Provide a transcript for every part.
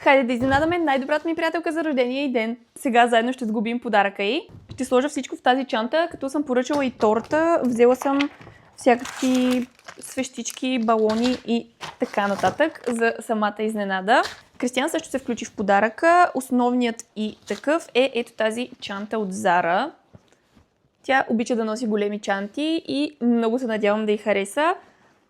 Хайде да изненадаме най-добрата ми приятелка за рождения й ден. Сега заедно ще сгубим подаръка й. Ще сложа всичко в тази чанта, като съм поръчала и торта. Взела съм всякакви свещички, балони и така нататък за самата изненада. Кристиан също се включи в подаръка. Основният и такъв е ето тази чанта от Zara. Тя обича да носи големи чанти и много се надявам да й хареса.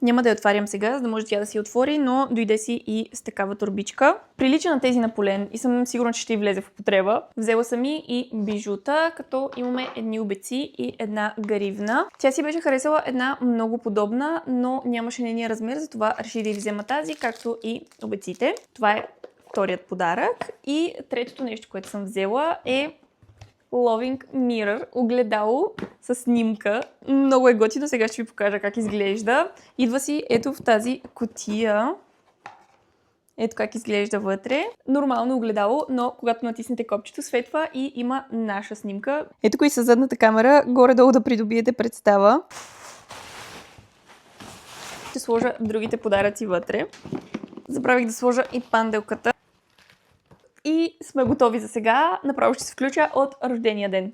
Няма да я отварям сега, за да може тя да си отвори, но дойде си и с такава турбичка. Прилича на тези на Полен и съм сигурна, че ще й влезе в употреба. Взела съм и бижута, като имаме едни обеци и една гаривна. Тя си беше харесала една много подобна, но нямаше нейния размер, затова реши да й взема тази, както и обеците. Това е вторият подарък. И третото нещо, което съм взела е Loving Mirror, огледало с снимка. Много е готино, сега ще ви покажа как изглежда. Идва си ето в тази кутия. Ето как изглежда вътре. Нормално огледало, но когато натиснете копчето, светва и има наша снимка. Ето кои са задната камера, горе-долу да придобиете представа. Ще сложа другите подаръци вътре. Забравих да сложа и панделката. И сме готови за сега. Направо ще се включа от рождения ден.